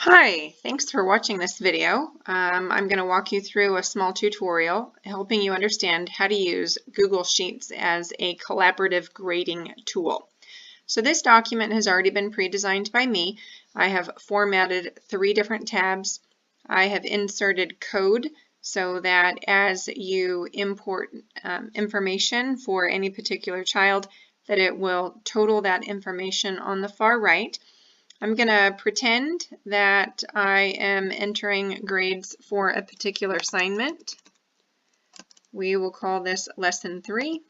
Hi, thanks for watching this video. I'm going to walk you through a small tutorial helping you understand how to use Google Sheets as a collaborative grading tool. So this document has already been pre-designed by me. I have formatted 3 different tabs. I have inserted code so that as you import information for any particular child, that it will total that information on the far right. I'm going to pretend that I am entering grades for a particular assignment. We will call this lesson 3.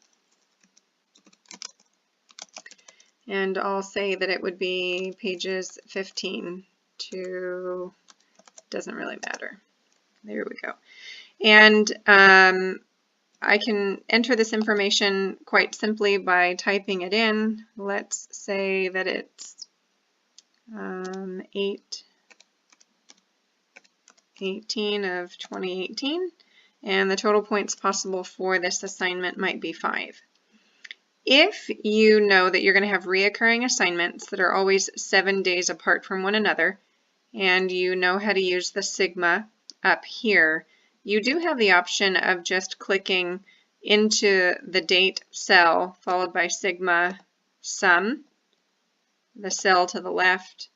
And I'll say that it would be pages 15 to, doesn't really matter. There we go. And I can enter this information quite simply by typing it in. Let's say that it's 8/18 of 2018, and the total points possible for this assignment might be 5. If you know that you're going to have reoccurring assignments that are always 7 days apart from one another, and you know how to use the sigma up here, you do have the option of just clicking into the date cell followed by sigma sum, the cell to the left.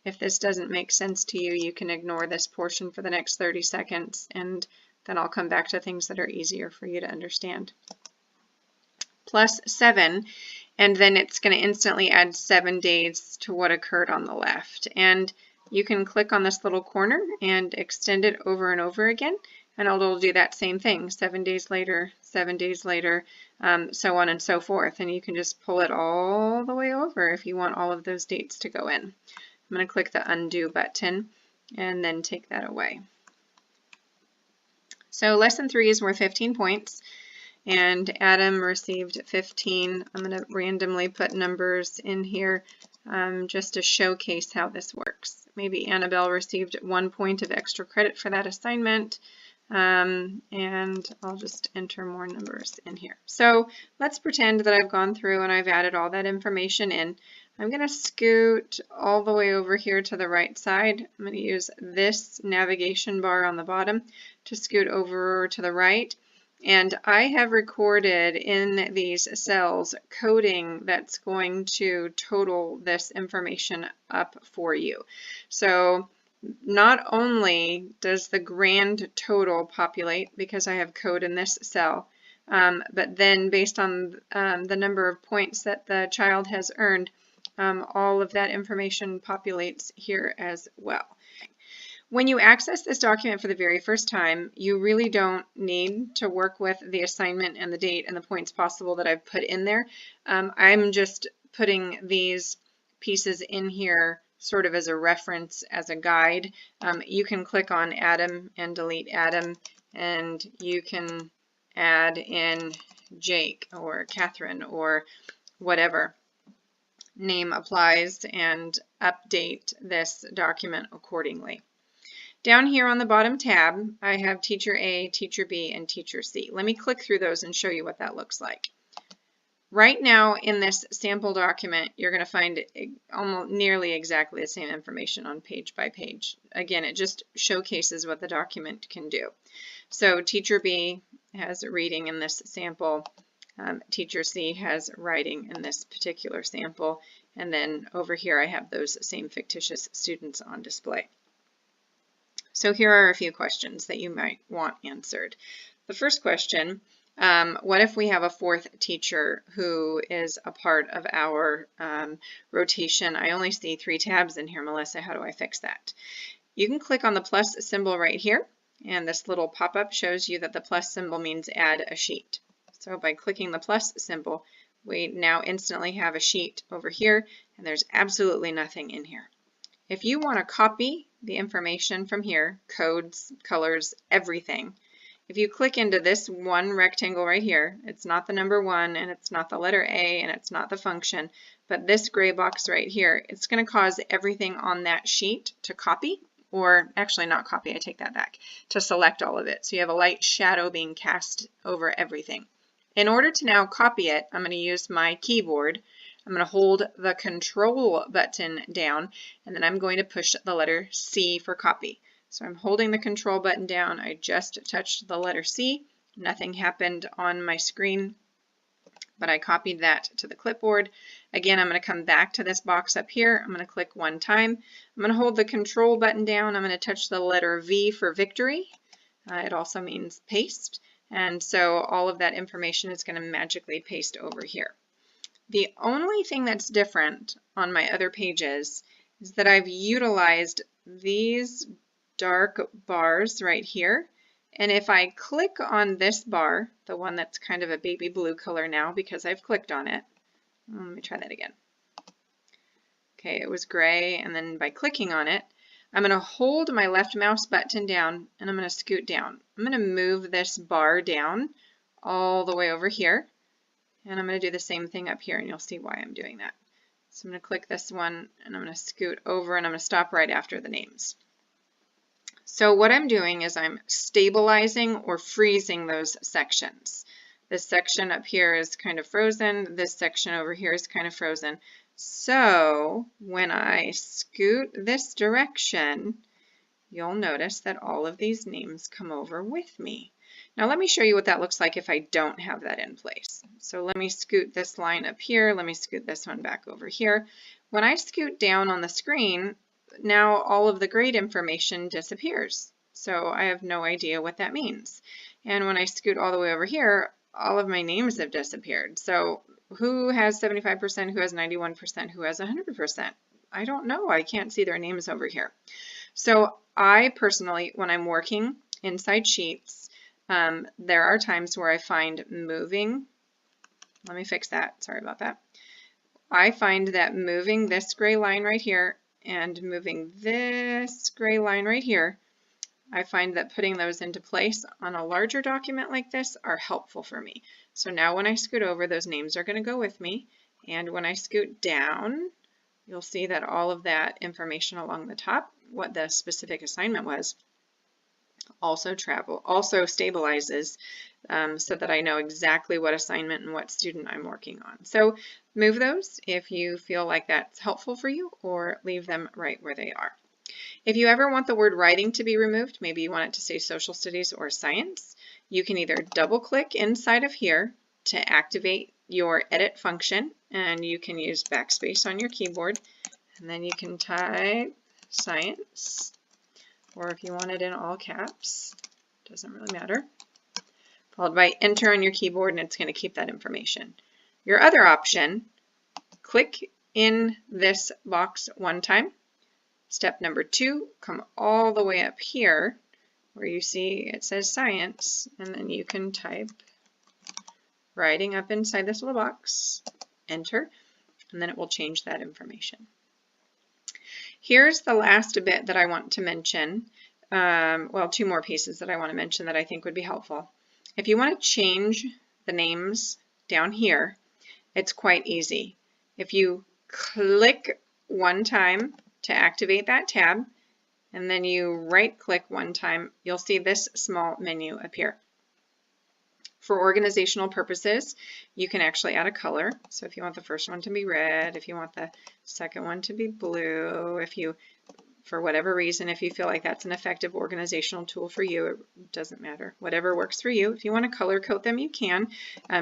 If this doesn't make sense to you, you can ignore this portion for the next 30 seconds, and then I'll come back to things that are easier for you to understand. Plus 7, and then it's going to instantly add 7 days to what occurred on the left. And you can click on this little corner and extend it over and over again, and it'll do that same thing, 7 days later, 7 days later, so on and so forth. And you can just pull it all the way over if you want all of those dates to go in. I'm going to click the undo button and then take that away. So lesson 3 is worth 15 points, and Adam received 15. I'm going to randomly put numbers in here just to showcase how this works. Maybe Annabelle received 1 point of extra credit for that assignment. And I'll just enter more numbers in here. So let's pretend that I've gone through and I've added all that information in. I'm going to scoot all the way over here to the right side. I'm going to use this navigation bar on the bottom to scoot over to the right. And I have recorded in these cells coding that's going to total this information up for you. So not only does the grand total populate because I have code in this cell, but then based on the number of points that the child has earned, all of that information populates here as well. When you access this document for the very first time, you really don't need to work with the assignment and the date and the points possible that I've put in there. I'm just putting these pieces in here sort of as a reference, as a guide. You can click on Adam and delete Adam, and you can add in Jake or Catherine or whatever name applies and update this document accordingly. Down here on the bottom tab, I have Teacher A, Teacher B, and Teacher C. Let me click through those and show you what that looks like. Right now in this sample document, you're going to find almost nearly exactly the same information on page by page. Again, it just showcases what the document can do. So Teacher B has reading in this sample. Teacher C has writing in this particular sample. And then over here I have those same fictitious students on display. So here are a few questions that you might want answered. The first question, what if we have a 4th teacher who is a part of our rotation? I only see 3 tabs in here, Melissa. How do I fix that? You can click on the plus symbol right here, and this little pop-up shows you that the plus symbol means add a sheet. So by clicking the plus symbol, we now instantly have a sheet over here, and there's absolutely nothing in here. If you want to copy the information from here, codes, colors, everything, if you click into this one rectangle right here, it's not the number 1 and it's not the letter A and it's not the function, but this gray box right here, it's going to cause everything on that sheet to copy, or actually not copy, I take that back, to select all of it. So you have a light shadow being cast over everything. In order to now copy it, I'm going to use my keyboard. I'm going to hold the Control button down, and then I'm going to push the letter C for copy. So I'm holding the Control button down. I just touched the letter C. Nothing happened on my screen, but I copied that to the clipboard. Again, I'm going to come back to this box up here. I'm going to click one time. I'm going to hold the Control button down. I'm going to touch the letter V for victory. It also means paste. And so all of that information is going to magically paste over here. The only thing that's different on my other pages is that I've utilized these dark bars right here. And if I click on this bar, the one that's kind of a baby blue color now because I've clicked on it. Let me try that again. Okay, it was gray, and then by clicking on it, I'm going to hold my left mouse button down and I'm going to scoot down. I'm going to move this bar down all the way over here. And I'm going to do the same thing up here, and you'll see why I'm doing that. So I'm going to click this one, and I'm going to scoot over, and I'm going to stop right after the names. So what I'm doing is I'm stabilizing or freezing those sections. This section up here is kind of frozen. This section over here is kind of frozen. So when I scoot this direction, you'll notice that all of these names come over with me. Now let me show you what that looks like if I don't have that in place. So let me scoot this line up here. Let me scoot this one back over here. When I scoot down on the screen, now all of the grade information disappears. So I have no idea what that means. And when I scoot all the way over here, all of my names have disappeared. So who has 75%, who has 91%, who has 100%? I don't know. I can't see their names over here. So I personally, when I'm working inside sheets, there are times where I find moving, let me fix that, sorry about that. I find that moving this gray line right here and moving this gray line right here, I find that putting those into place on a larger document like this are helpful for me. So now when I scoot over, those names are going to go with me. And when I scoot down, you'll see that all of that information along the top, what the specific assignment was, also stabilizes so that I know exactly what assignment and what student I'm working on. So move those if you feel like that's helpful for you, or leave them right where they are. If you ever want the word writing to be removed, maybe you want it to say social studies or science, you can either double click inside of here to activate your edit function, and you can use backspace on your keyboard, and then you can type science, or if you want it in all caps, doesn't really matter, followed by enter on your keyboard, and it's going to keep that information. Your other option, click in this box one time. Step number 2, come all the way up here where you see it says science, and then you can type writing up inside this little box, enter, and then it will change that information. Here's the last bit that I want to mention. Well, 2 more pieces that I want to mention that I think would be helpful. If you want to change the names down here, it's quite easy. If you click one time to activate that tab, and then you right-click one time, you'll see this small menu appear. For organizational purposes, you can actually add a color. So if you want the first one to be red, if you want the second one to be blue, if you, for whatever reason, if you feel like that's an effective organizational tool for you, it doesn't matter. Whatever works for you. If you want to color code them, you can,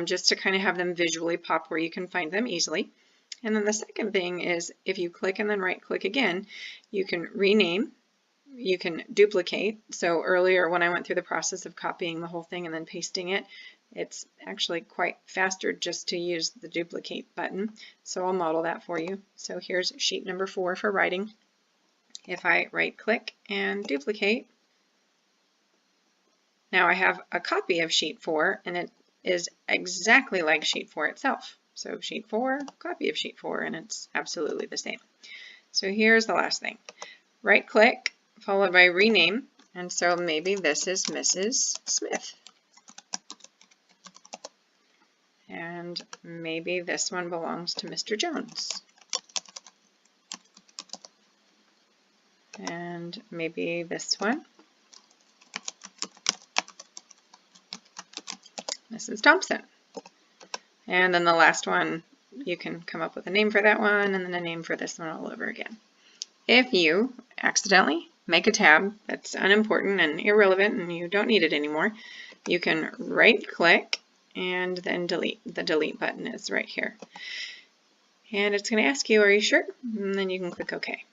just to kind of have them visually pop where you can find them easily. And then the second thing is if you click and then right click again, you can rename, you can duplicate. So earlier when I went through the process of copying the whole thing and then pasting it, it's actually quite faster just to use the duplicate button. So I'll model that for you. So here's sheet number 4 for writing. If I right click and duplicate, now I have a copy of sheet 4, and it is exactly like sheet 4 itself. So sheet 4, copy of sheet 4, and it's absolutely the same. So here's the last thing. Right click, followed by rename, and so maybe this is Mrs. Smith. And maybe this one belongs to Mr. Jones. And maybe this one, Mrs. Thompson. And then the last one, you can come up with a name for that one and then a name for this one all over again. If you accidentally make a tab that's unimportant and irrelevant and you don't need it anymore, you can right-click and then delete. The delete button is right here. And it's going to ask you, are you sure? And then you can click OK.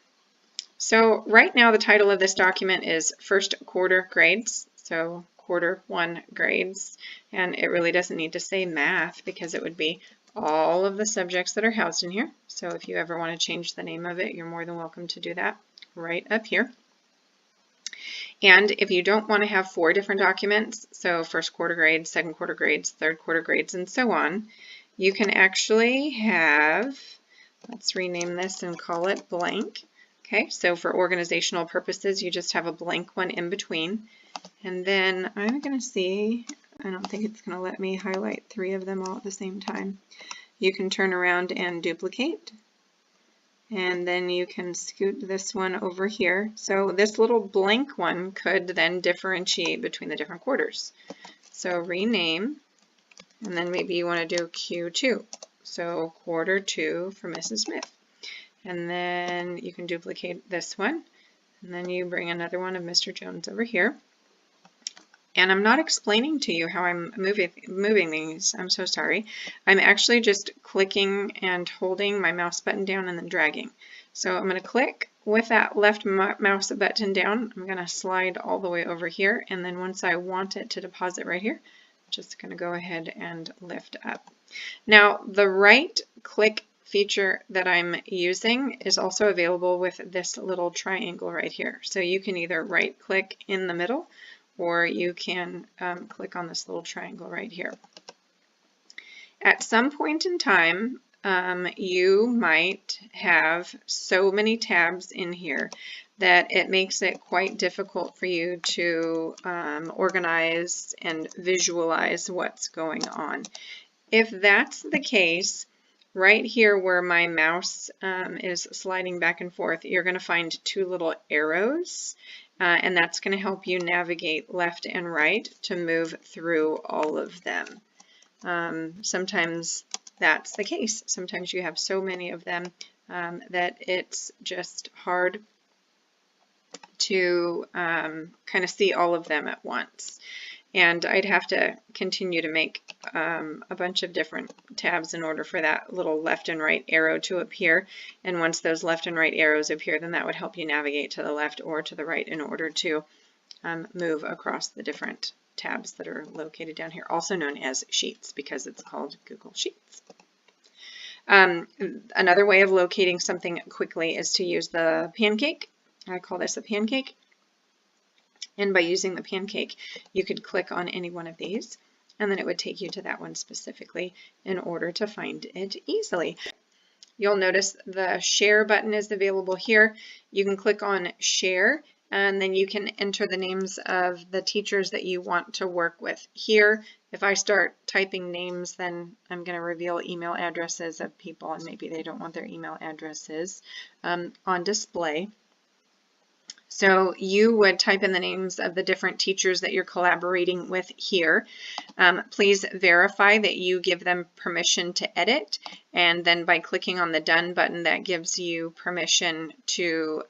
So right now the title of this document is First Quarter Grades, so Quarter 1 grades, and it really doesn't need to say math because it would be all of the subjects that are housed in here. So if you ever want to change the name of it, you're more than welcome to do that right up here. And if you don't want to have 4 different documents, so first quarter grades, second quarter grades, third quarter grades, and so on, you can actually have, let's rename this and call it blank. Okay, so for organizational purposes, you just have a blank one in between. And then I'm going to see, I don't think it's going to let me highlight 3 of them all at the same time. You can turn around and duplicate. And then you can scoot this one over here. So this little blank one could then differentiate between the different quarters. So rename, and then maybe you want to do Q2. So quarter 2 for Mrs. Smith. And then you can duplicate this one. And then you bring another one of Mr. Jones over here. And I'm not explaining to you how I'm moving these. I'm so sorry. I'm actually just clicking and holding my mouse button down and then dragging. So I'm going to click with that left mouse button down. I'm going to slide all the way over here. And then once I want it to deposit right here, I'm just going to go ahead and lift up. Now the right click feature that I'm using is also available with this little triangle right here. So you can either right click in the middle, or you can click on this little triangle right here. At some point in time, you might have so many tabs in here that it makes it quite difficult for you to organize and visualize what's going on. If that's the case, right here where my mouse is sliding back and forth, you're going to find 2 little arrows. And that's going to help you navigate left and right to move through all of them. Sometimes that's the case. Sometimes you have so many of them that it's just hard to kind of see all of them at once. And I'd have to continue to make a bunch of different tabs in order for that little left and right arrow to appear. And once those left and right arrows appear, then that would help you navigate to the left or to the right in order to move across the different tabs that are located down here, also known as sheets because it's called Google Sheets. Another way of locating something quickly is to use the Pancake. I call this a Pancake. And by using the Pancake, you could click on any one of these, and then it would take you to that one specifically in order to find it easily. You'll notice the Share button is available here. You can click on Share, and then you can enter the names of the teachers that you want to work with. Here, if I start typing names, then I'm going to reveal email addresses of people, and maybe they don't want their email addresses on display. So you would type in the names of the different teachers that you're collaborating with here. Please verify that you give them permission to edit, and then by clicking on the Done button, that gives you permission to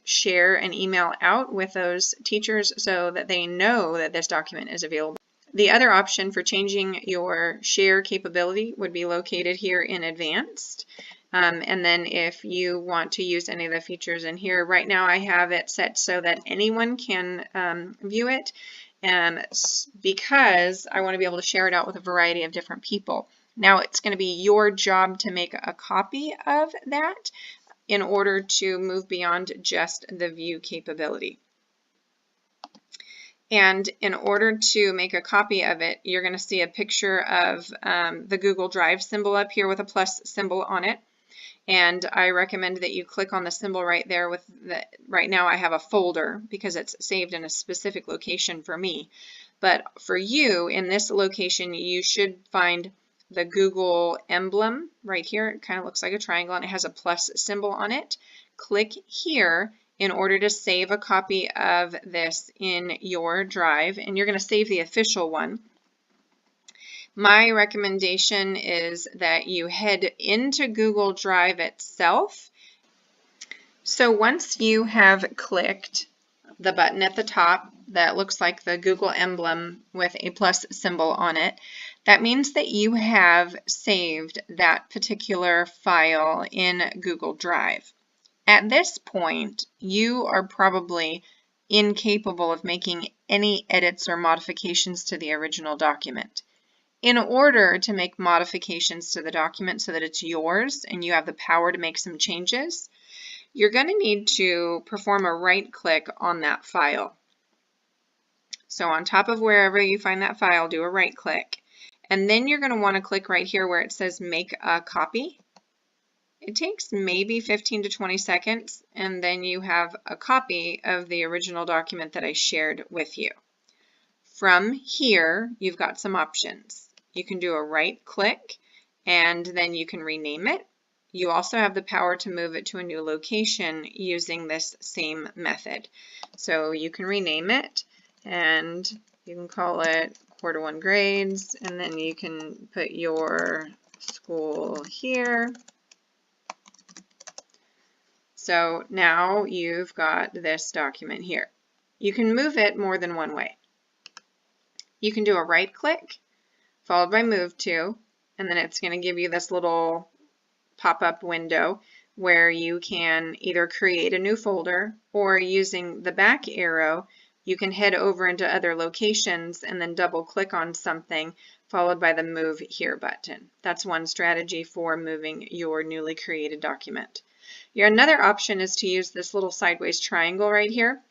share an email out with those teachers so that they know that this document is available. The other option for changing your share capability would be located here in Advanced. And then if you want to use any of the features in here, right now I have it set so that anyone can view it, because I want to be able to share it out with a variety of different people. Now it's going to be your job to make a copy of that in order to move beyond just the view capability. And in order to make a copy of it, you're going to see a picture of the Google Drive symbol up here with a plus symbol on it. And I recommend that you click on the symbol right there. Right now I have a folder because it's saved in a specific location for me. But for you, in this location, you should find the Google emblem right here. It kind of looks like a triangle and it has a plus symbol on it. Click here in order to save a copy of this in your drive. And you're going to save the official one. My recommendation is that you head into Google Drive itself. So once you have clicked the button at the top that looks like the Google emblem with a plus symbol on it, that means that you have saved that particular file in Google Drive. At this point, you are probably incapable of making any edits or modifications to the original document. In order to make modifications to the document so that it's yours and you have the power to make some changes, you're going to need to perform a right click on that file. So on top of wherever you find that file, do a right click. And then you're going to want to click right here where it says make a copy. It takes maybe 15 to 20 seconds, and then you have a copy of the original document that I shared with you. From here, you've got some options. You can do a right click, and then you can rename it. You also have the power to move it to a new location using this same method. So you can rename it, and you can call it Quarter 1 Grades, and then you can put your school here. So now you've got this document here. You can move it more than one way. You can do a right click followed by move to, and then it's going to give you this little pop-up window where you can either create a new folder, or using the back arrow you can head over into other locations and then double click on something followed by the move here button. That's one strategy for moving your newly created document. Your another option is to use this little sideways triangle right here.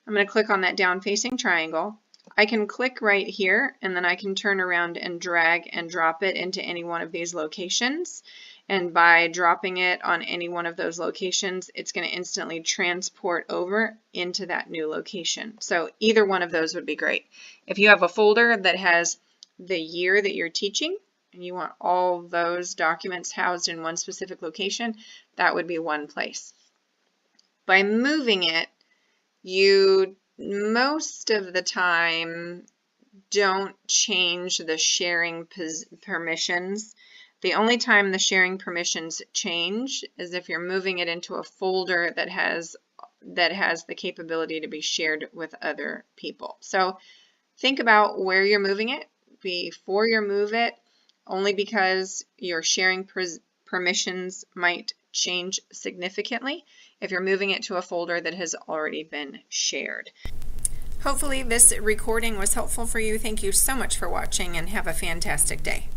I'm going to click on that down facing triangle. I can click right here, and then I can turn around and drag and drop it into any one of these locations. And by dropping it on any one of those locations, it's going to instantly transport over into that new location. So either one of those would be great. If you have a folder that has the year that you're teaching, and you want all those documents housed in one specific location, that would be one place. By moving it, you most of the time don't change the sharing permissions. The only time the sharing permissions change is if you're moving it into a folder that has the capability to be shared with other people. So think about where you're moving it before you move it, only because your sharing permissions might change significantly if you're moving it to a folder that has already been shared. Hopefully this recording was helpful for you. Thank you so much for watching, and have a fantastic day.